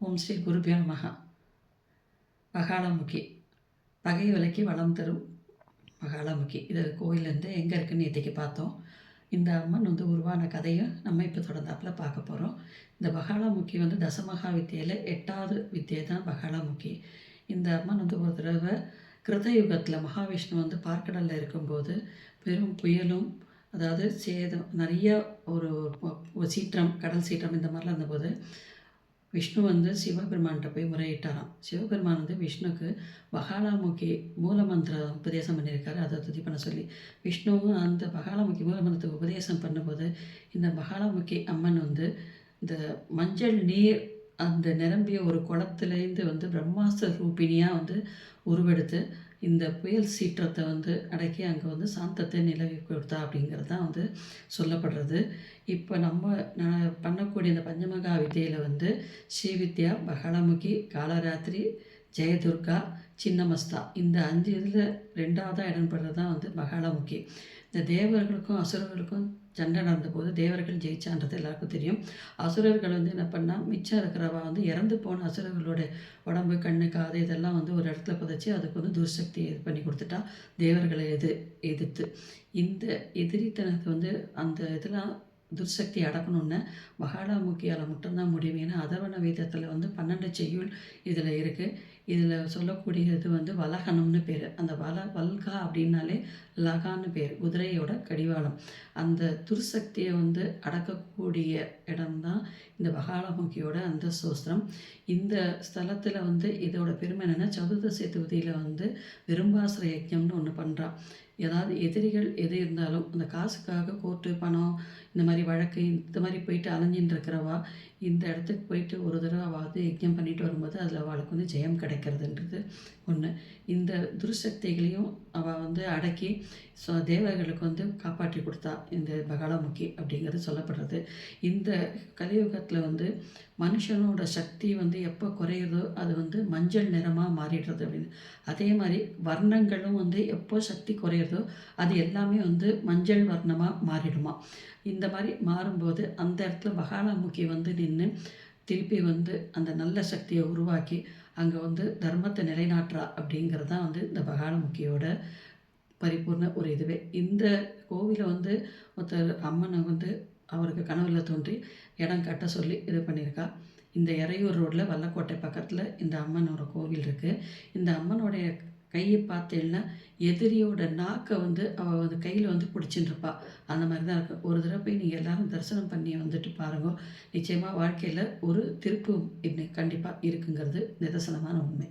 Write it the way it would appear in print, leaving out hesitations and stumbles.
ஓம் ஸ்ரீ குருபியோ நமஹ. மகாளமுகி பகை விலக்கி வளம் தரும் மகாளமுகி. இது கோயிலேருந்து எங்கே இருக்குன்னு நேற்றுக்கு பார்த்தோம். இந்த அம்மன் உருவான கதையை நம்ம இப்போ தொடர்ந்தாப்பில் பார்க்க போகிறோம். இந்த மகாளமுகி தசமகா வித்தியில் 8வது வித்தியை தான் மகாளமுகி. இந்த அம்மன் ஒரு தடவை கிருதயுகத்தில் மகாவிஷ்ணு பார்க்கடலில் இருக்கும்போது பெரும் புயலும் அதாவது சேதம் நிறைய ஒரு சீற்றம், கடல் சீற்றம் இந்த மாதிரிலாம் இருந்தபோது விஷ்ணு சிவபெருமான்கிட்ட போய் முறையிட்டாராம். சிவபெருமான் விஷ்ணுக்கு மகாளமுகி மூலமந்திரம் உபதேசம் பண்ணியிருக்காரு. அதை துதி பண்ண சொல்லி விஷ்ணுவும் அந்த மகாளமுகி மூலமந்திரத்துக்கு உபதேசம் பண்ணும்போது இந்த மகாளமுகி அம்மன் இந்த மஞ்சள் நீர் அந்த நிரம்பிய ஒரு குளத்துலேருந்து பிரம்மாஸ்திர ரூபிணியாக உருவெடுத்து இந்த புயல் சீற்றத்தை அடக்கி அங்கே சாந்தத்தை நிலவி கொடுத்தா அப்படிங்கிறது தான் சொல்லப்படுறது. இப்போ நம்ம பண்ணக்கூடிய இந்த பஞ்சமகா வித்தியில் ஸ்ரீவித்யா, பகலமுகி, காலராத்திரி, ஜெயதுர்கா, சின்னமஸ்தா இந்த 5 இதில் 2ஆவதாக இடம்பெறது தான் பகலமுகி. இந்த தேவர்களுக்கும் அசுரர்களுக்கும் சண்டை நடந்தபோது தேவர்கள் ஜெயிச்சான்றது எல்லாருக்கும் தெரியும். அசுரர்கள் என்ன பண்ணால் மிச்சம் இருக்கிறவா இறந்து போன அசுரர்களோட உடம்பு, கண்ணு, காது இதெல்லாம் ஒரு இடத்துல புதைச்சி அதுக்கு துர்சக்தி இது பண்ணி கொடுத்துட்டா தேவர்களை எதிர்த்து. இந்த எதிரித்தனத்தை அந்த இதெல்லாம் துர்சக்தி அடக்கணுன்னு மகாளமுகியால் மட்டும்தான் முடியும். ஏன்னா அதர்வண வேதத்தில் 12 செய்யுள் இதில் இருக்குது. இதில் சொல்லக்கூடியது வலகனம்னு பேர். அந்த வல்கா அப்படின்னாலே லகான்னு பேர், குதிரையோட கடிவாளம். அந்த துர்சக்தியை அடக்கக்கூடிய இடம்தான் இந்த மகாளமுகியோட அந்த சோஸ்திரம். இந்த ஸ்தலத்தில் இதோட பெருமை என்னென்னா சதுர்தசி தொகுதியில் விரும்பாசுர யஜ்ஞம்னு ஒன்று பண்ணுறா. ஏதாவது எதிரிகள் எது இருந்தாலும் அந்த காசுக்காக கோர்ட்டு, பணம், இந்த மாதிரி வழக்கு இந்த மாதிரி போயிட்டு அலைஞ்சின்னு இருக்கிறவா இந்த இடத்துக்கு போயிட்டு ஒரு தடவை அவள் யஜ்ஞம் பண்ணிட்டு வரும்போது அதில் அவளுக்கு ஜெயம் கிடைக்கிறதுன்றது ஒன்று. இந்த துர்சக்திகளையும் அவள் அடக்கி தேவர்களுக்கு காப்பாற்றி கொடுத்தா இந்த மகாளமுகி அப்படிங்கிறது சொல்லப்படுறது. இந்த கலியுகத்தில் மனுஷனோட சக்தி எப்போ குறையுதோ அது மஞ்சள் நிறமாக மாறிடுறது அப்படின்னு. அதே மாதிரி வர்ணங்களும் எப்போ சக்தி குறையுறதோ அது எல்லாமே மஞ்சள் வர்ணமாக மாறிடுமா. இந்த மாதிரி மாறும்போது அந்த இடத்துல மகாளமுகி நின்று திருப்பி அந்த நல்ல சக்தியை உருவாக்கி அங்கே தர்மத்தை நிலைநாட்டுறா அப்படிங்கிறது தான் இந்த மகாளமுகியோட பரிபூர்ண ஒரு இதுவே. இந்த கோவிலை ஒருத்தர் அம்மனை அவருக்கு கனவுல தோன்றி இடம் கட்ட சொல்லி இது பண்ணியிருக்கா. இந்த எறையூர் ரோட்டில் வல்லக்கோட்டை பக்கத்தில் இந்த அம்மனோட கோவில் இருக்குது. இந்த அம்மனுடைய கையை பார்த்தேன்னா எதிரியோட நாக்கை அவள் கையில் பிடிச்சின்னு இருப்பா. அந்த மாதிரி தான் இருக்குது. ஒரு தடவை போய் நீங்கள் எல்லோரும் தரிசனம் பண்ணி பாருங்க. நிச்சயமாக வாழ்க்கையில் ஒரு திருப்பு கண்டிப்பாக இருக்குங்கிறது நிதர்சனமான உண்மை.